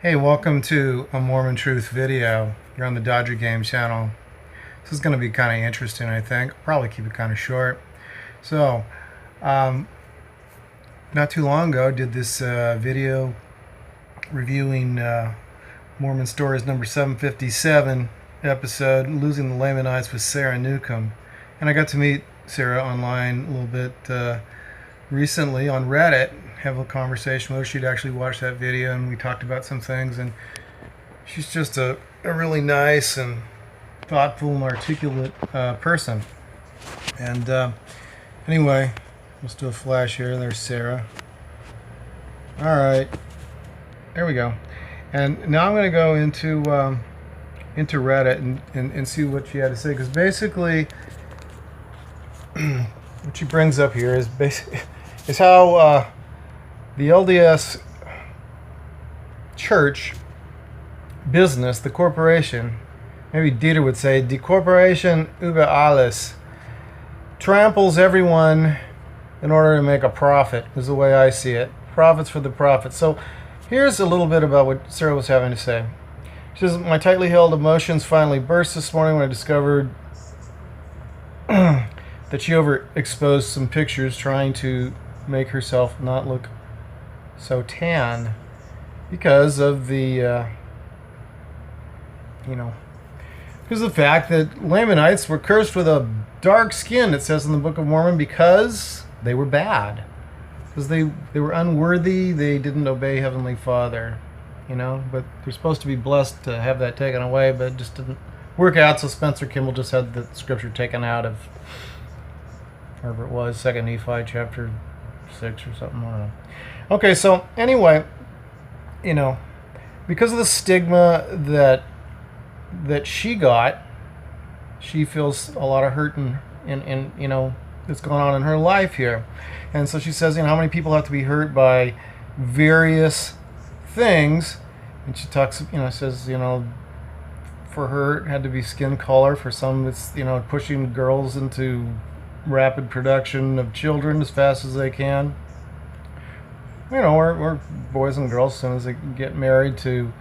Hey, welcome to a Mormon Truth video. You're on the Dodger Game channel. This is going to be kind of interesting, I think. I'll probably keep it kind of short. So, not too long ago, did this video reviewing Mormon Stories number 757 episode, Losing the Lamanites with Sarah Newcomb. And I got to meet Sarah online a little bit recently on Reddit, have a conversation with her. She'd actually watched that video and we talked about some things, and she's just a really nice and thoughtful and articulate person. And anyway, let's do a flash here. There's Sarah. Alright, there we go. And now I'm going to go into Reddit and see what she had to say, because basically what she brings up here is how the LDS church business, the corporation, maybe Dieter would say, die Corporation über alles, tramples everyone in order to make a profit, is the way I see it. Profits for the profit. So here's a little bit about what Sarah was having to say. She says, my tightly held emotions finally burst this morning when I discovered that she overexposed some pictures trying to make herself not look so tan because of the because of the fact that Lamanites were cursed with a dark skin, it says in the Book of Mormon, because they were bad, because they were unworthy, they didn't obey Heavenly Father, but they're supposed to be blessed to have that taken away, but it just didn't work out. So Spencer Kimball just had the scripture taken out of wherever it was, 2 Nephi chapter 6 or something, I don't know. Okay, so anyway, because of the stigma that she got, she feels a lot of hurt in that's going on in her life here. And so she says, how many people have to be hurt by various things, and she talks, says, for her it had to be skin color, for some it's, pushing girls into rapid production of children as fast as they can. We're boys and girls, as soon as they get married, to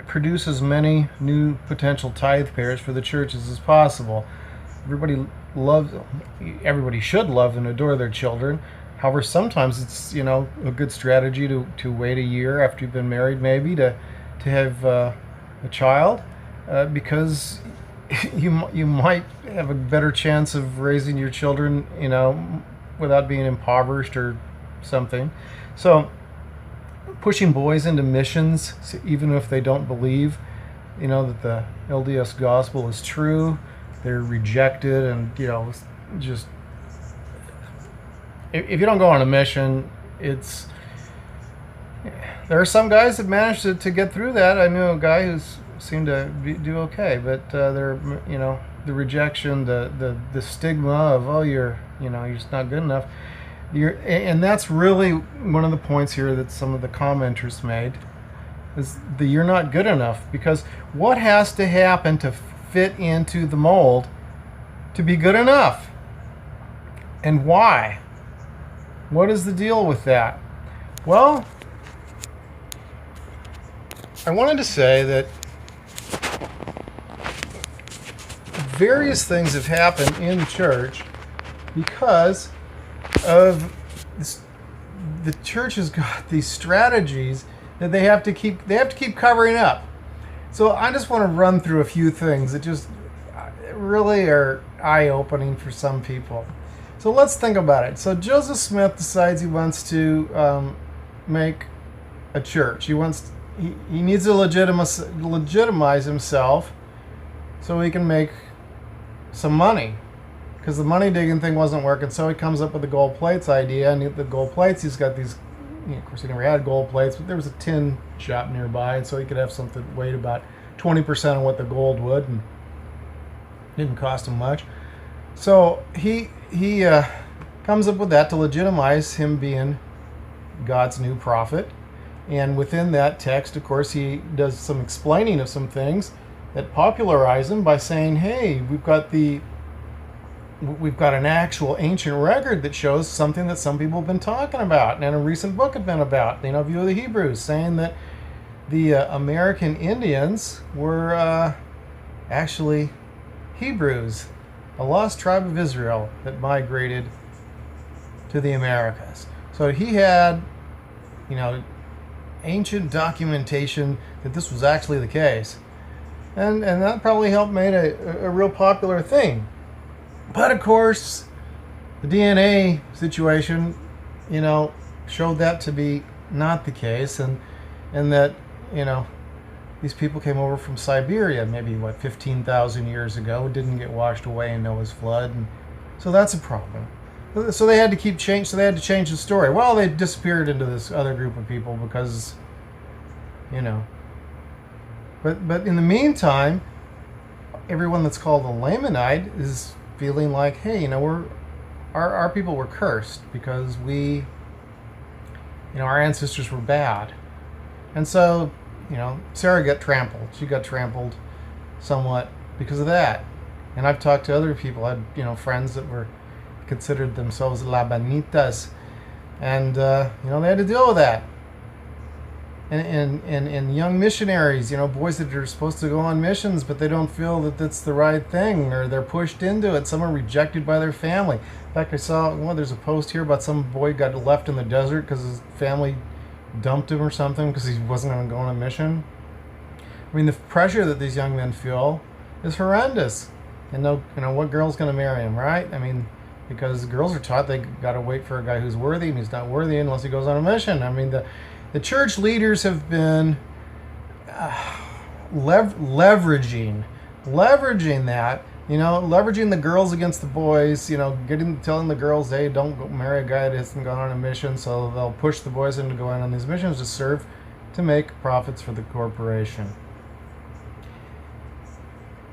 produce as many new potential tithe payers for the churches as possible. Everybody should love and adore their children. However, sometimes it's a good strategy to wait a year after you've been married, maybe to have a child, because you might have a better chance of raising your children, without being impoverished or something. So pushing boys into missions, even if they don't believe, that the LDS gospel is true, they're rejected, and just if you don't go on a mission, there are some guys that managed to get through that. I knew a guy who seemed to do okay, but they're the rejection, the stigma of, you're just not good enough. And that's really one of the points here that some of the commenters made, is that you're not good enough, because what has to happen to fit into the mold to be good enough? And why? What is the deal with that? Well, I wanted to say that various things have happened in the church because of this. The church has got these strategies that they have to keep covering up. So I just want to run through a few things that just really are eye-opening for some people. So let's think about it. So Joseph Smith decides he wants to make a church. He needs to legitimize himself so he can make some money, because the money digging thing wasn't working. So he comes up with the gold plates idea, and the gold plates, he's got these, of course he never had gold plates, but there was a tin shop nearby, and so he could have something weighed about 20% of what the gold would, and didn't cost him much. So he comes up with that to legitimize him being God's new prophet. And within that text, of course, he does some explaining of some things that popularize him by saying, hey, we've got the we've got an actual ancient record that shows something that some people have been talking about, and a recent book have been about. You know, View of the Hebrews, saying that the American Indians were actually Hebrews, a lost tribe of Israel that migrated to the Americas. So he had, you know, ancient documentation that this was actually the case. And that probably helped make a real popular thing. But of course, the DNA situation, you know, showed that to be not the case, and that, you know, these people came over from Siberia maybe, 15,000 years ago, didn't get washed away in Noah's flood, and so that's a problem. So they had to change the story. Well, they disappeared into this other group of people because, you know. But in the meantime, everyone that's called a Lamanite is feeling like, hey, you know, our people were cursed because we, you know, our ancestors were bad. And so, you know, Sarah got trampled. She got trampled somewhat because of that. And I've talked to other people. I had, you know, friends that were considered themselves Lamanitas, and you know, they had to deal with that. And young missionaries, you know, boys that are supposed to go on missions, but they don't feel that that's the right thing, or they're pushed into it. Some are rejected by their family. In fact, I saw, well, there's a post here about some boy got left in the desert because his family dumped him or something because he wasn't going to go on a mission. I mean, the pressure that these young men feel is horrendous. And no, you know, what girl's going to marry him, right? I mean, because girls are taught they got to wait for a guy who's worthy, and he's not worthy unless he goes on a mission. I mean, the church leaders have been leveraging that, you know, leveraging the girls against the boys, you know, telling the girls, hey, don't go marry a guy that hasn't gone on a mission, so they'll push the boys into going on these missions to serve to make profits for the corporation.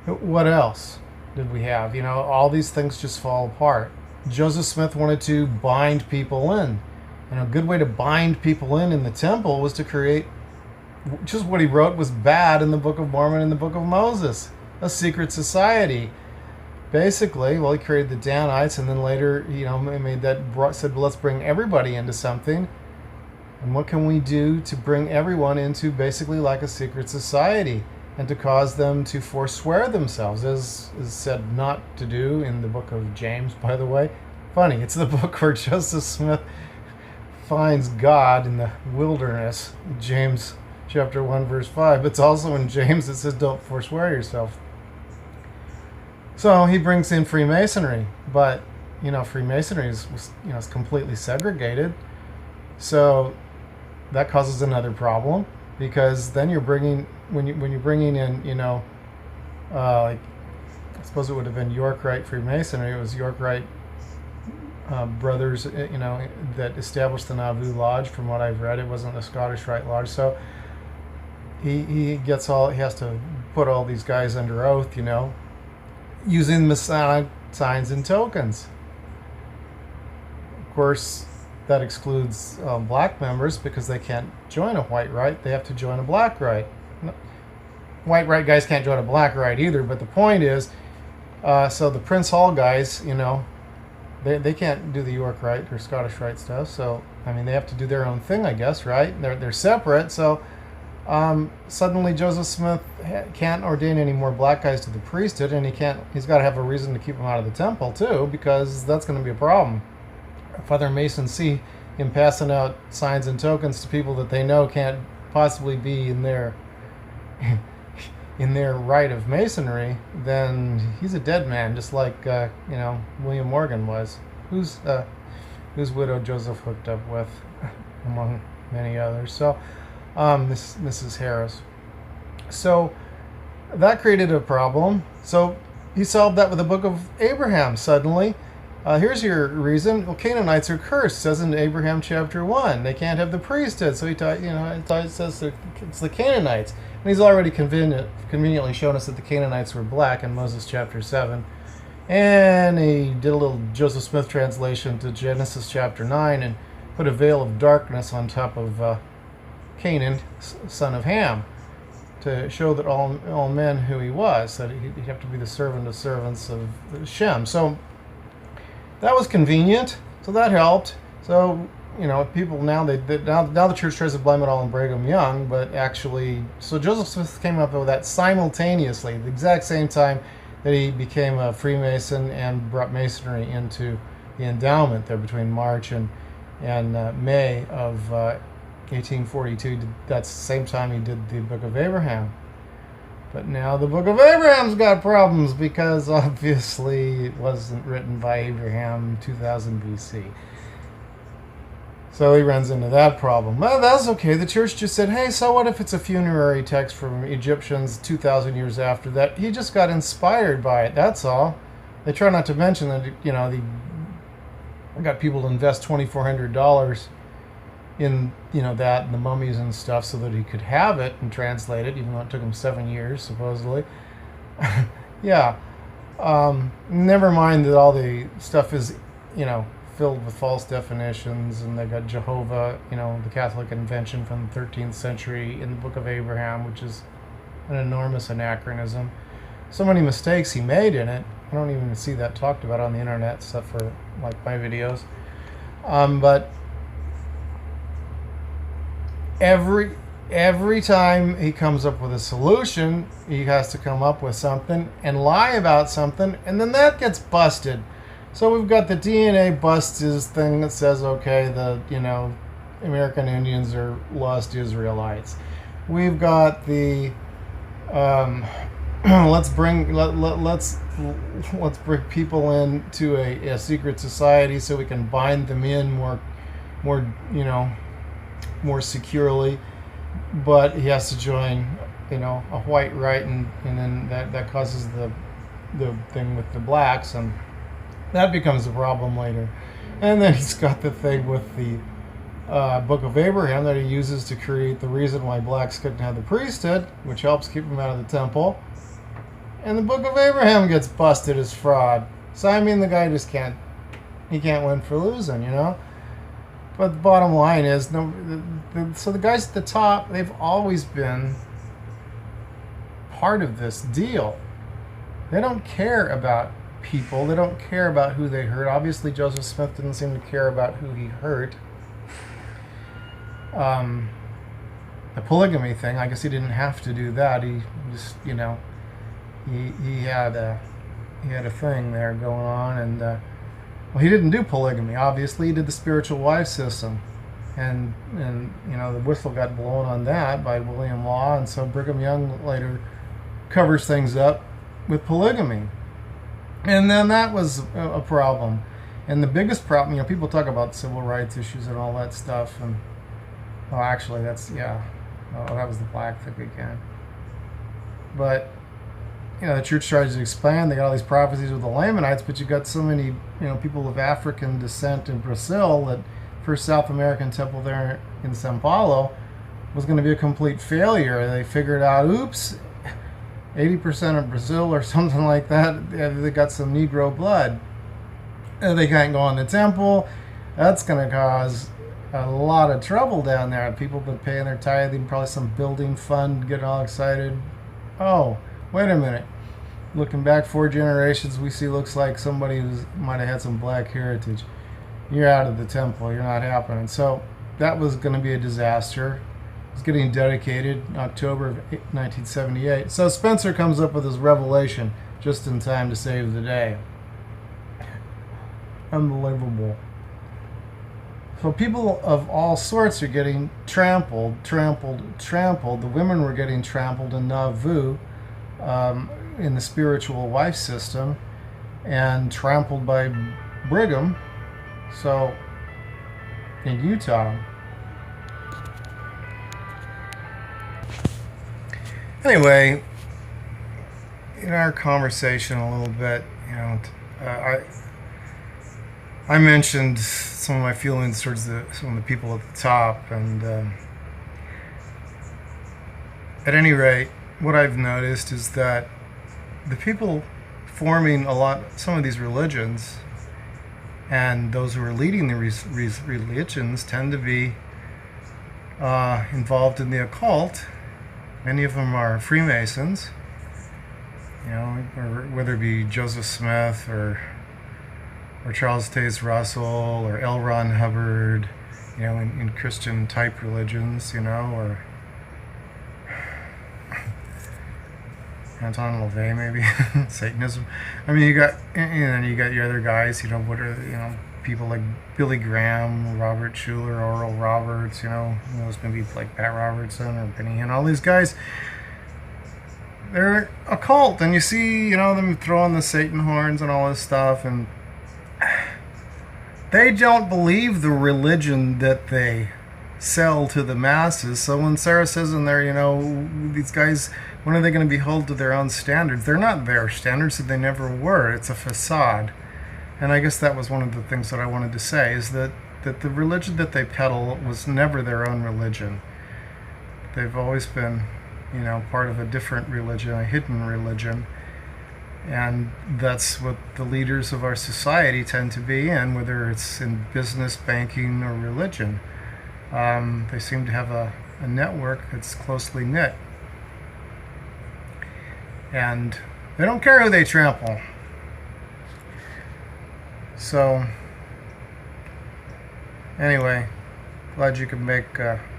What else did we have? You know, all these things just fall apart. Joseph Smith wanted to bind people in. And a good way to bind people in the temple was to create just what he wrote was bad in the Book of Mormon and the Book of Moses, a secret society. Basically, well, he created the Danites, and then later, you know, said, well, let's bring everybody into something. And what can we do to bring everyone into basically like a secret society, and to cause them to forswear themselves, as is said not to do in the book of James, by the way. Funny, it's the book where Joseph Smith finds God in the wilderness, James chapter 1, verse 5. It's also in James it says, don't forswear yourself. So he brings in Freemasonry, but, you know, Freemasonry is completely segregated. So that causes another problem, because then you're bringing, when you're bringing in, you know, like, I suppose it would have been York Rite Freemasonry. It was York Rite brothers, you know, that established the Nauvoo Lodge. From what I've read, it wasn't the Scottish Rite Lodge. So he has to put all these guys under oath, you know, using Masonic signs and tokens. Of course, that excludes black members, because they can't join a white rite. They have to join a black rite. White rite guys can't join a black rite either, but the point is, so the Prince Hall guys, you know, they can't do the York Rite or Scottish Rite stuff. So, I mean, they have to do their own thing, I guess, right? They're separate. So suddenly Joseph Smith can't ordain any more black guys to the priesthood, and he's got to have a reason to keep them out of the temple too, because that's going to be a problem. Father Mason see him passing out signs and tokens to people that they know can't possibly be in their rite of Masonry, then he's a dead man, just like you know, William Morgan was, whose widow Joseph hooked up with, among many others. So Mrs. Harris. So that created a problem. So he solved that with the Book of Abraham. Suddenly, here's your reason. Well, Canaanites are cursed, says in Abraham chapter 1. They can't have the priesthood. So it says it's the Canaanites. And he's already conveniently shown us that the Canaanites were black in Moses chapter 7. And he did a little Joseph Smith translation to Genesis chapter 9 and put a veil of darkness on top of Canaan, son of Ham, to show that all men who he was, that he'd have to be the servant of servants of Shem. So that was convenient, so that helped. So, you know, people now, now the church tries to blame it all on Brigham Young, but actually, so Joseph Smith came up with that simultaneously, the exact same time that he became a Freemason and brought Masonry into the endowment there between March and May of 1842. That's the same time he did the Book of Abraham. But now the Book of Abraham's got problems because obviously it wasn't written by Abraham 2000 BC. So he runs into that problem. Well, that's okay. The church just said, hey, so what if it's a funerary text from Egyptians 2,000 years after that? He just got inspired by it. That's all. They try not to mention that, you know, I got people to invest $2,400 in, you know, that and the mummies and stuff so that he could have it and translate it, even though it took him 7 years, supposedly. Yeah. Never mind that all the stuff is, you know, filled with false definitions, and they got Jehovah, you know, the Catholic invention from the 13th century in the Book of Abraham, which is an enormous anachronism. So many mistakes he made in it. I don't even see that talked about on the internet, except for like my videos. But every time he comes up with a solution, he has to come up with something and lie about something, and then that gets busted. So we've got the DNA bustes thing that says, okay, the, you know, American Indians are lost Israelites. We've got the let's bring people into a secret society so we can bind them in more you know, more securely, but he has to join, you know, a white rite, and then that causes the thing with the blacks, and that becomes a problem later. And then he's got the thing with the Book of Abraham that he uses to create the reason why blacks couldn't have the priesthood, which helps keep them out of the temple. And the Book of Abraham gets busted as fraud. So I mean, the guy just can't win for losing, you know. But the bottom line is, so the guys at the top, they've always been part of this deal. They don't care about people. They don't care about who they hurt. Obviously, Joseph Smith didn't seem to care about who he hurt. The polygamy thing, I guess he didn't have to do that. He just, you know, he had a thing there going on, and well, he didn't do polygamy. Obviously, he did the spiritual wife system, and you know, the whistle got blown on that by William Law, and so Brigham Young later covers things up with polygamy. And then that was a problem. And the biggest problem, you know, people talk about civil rights issues and all that stuff. And, oh, actually, that's, yeah. Oh, that was the black thing again. But, you know, the church tries to expand. They got all these prophecies with the Lamanites, but you got so many, you know, people of African descent in Brazil that first South American temple there in São Paulo was going to be a complete failure. They figured out, oops, 80% of Brazil or something like that, they got some Negro blood. And they can't go in the temple. That's going to cause a lot of trouble down there. People been paying their tithing, probably some building fund, getting all excited. Oh, wait a minute. Looking back 4 generations, we see looks like somebody who might have had some black heritage. You're out of the temple. You're not happening. So that was going to be a disaster. It's getting dedicated in October of 1978. So Spencer comes up with his revelation just in time to save the day. Unbelievable. So people of all sorts are getting trampled. The women were getting trampled in Nauvoo, in the spiritual wife system, and trampled by Brigham. So in Utah. Anyway, in our conversation a little bit, you know, I mentioned some of my feelings towards some of the people at the top, and at any rate, what I've noticed is that the people forming some of these religions, and those who are leading the religions, tend to be involved in the occult. Many of them are Freemasons, you know, or whether it be Joseph Smith or or Charles Taze Russell, or L. Ron Hubbard, you know, in Christian type religions, you know, or Anton LaVey maybe, Satanism. I mean, you got, and then you got your other guys, you know, what are, you know, people like Billy Graham, Robert Schuller, Oral Roberts, you know, those maybe like Pat Robertson or Benny Hinn, all these guys. They're a cult, and you see, you know, them throwing the Satan horns and all this stuff, and they don't believe the religion that they sell to the masses. So when Sarah says in there, you know, these guys, when are they going to be held to their own standards? They're not their standards, and they never were. It's a facade. And I guess that was one of the things that I wanted to say, is that the religion that they peddle was never their own religion. They've always been, you know, part of a different religion, a hidden religion. And that's what the leaders of our society tend to be in, whether it's in business, banking, or religion. They seem to have a network that's closely knit. And they don't care who they trample. So, anyway, glad you could make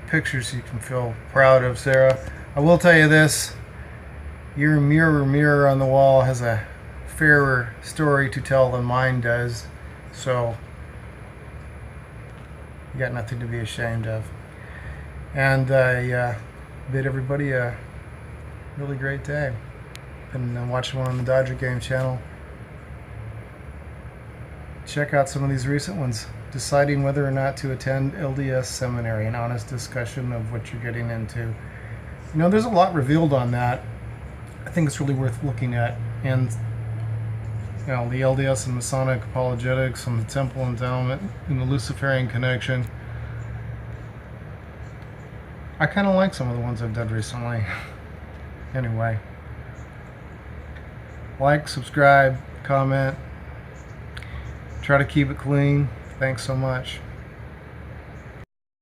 pictures you can feel proud of, Sarah. I will tell you this. Your mirror on the wall has a fairer story to tell than mine does. So, you got nothing to be ashamed of. And I bid everybody a really great day. Been watching one on the Dodger Game channel. Check out some of these recent ones. Deciding whether or not to attend LDS seminary. An honest discussion of what you're getting into. You know, there's a lot revealed on that. I think it's really worth looking at. And, you know, the LDS and Masonic apologetics on the Temple Endowment and the Luciferian connection. I kind of like some of the ones I've done recently. Anyway. Like, subscribe, comment. Try to keep it clean. Thanks so much.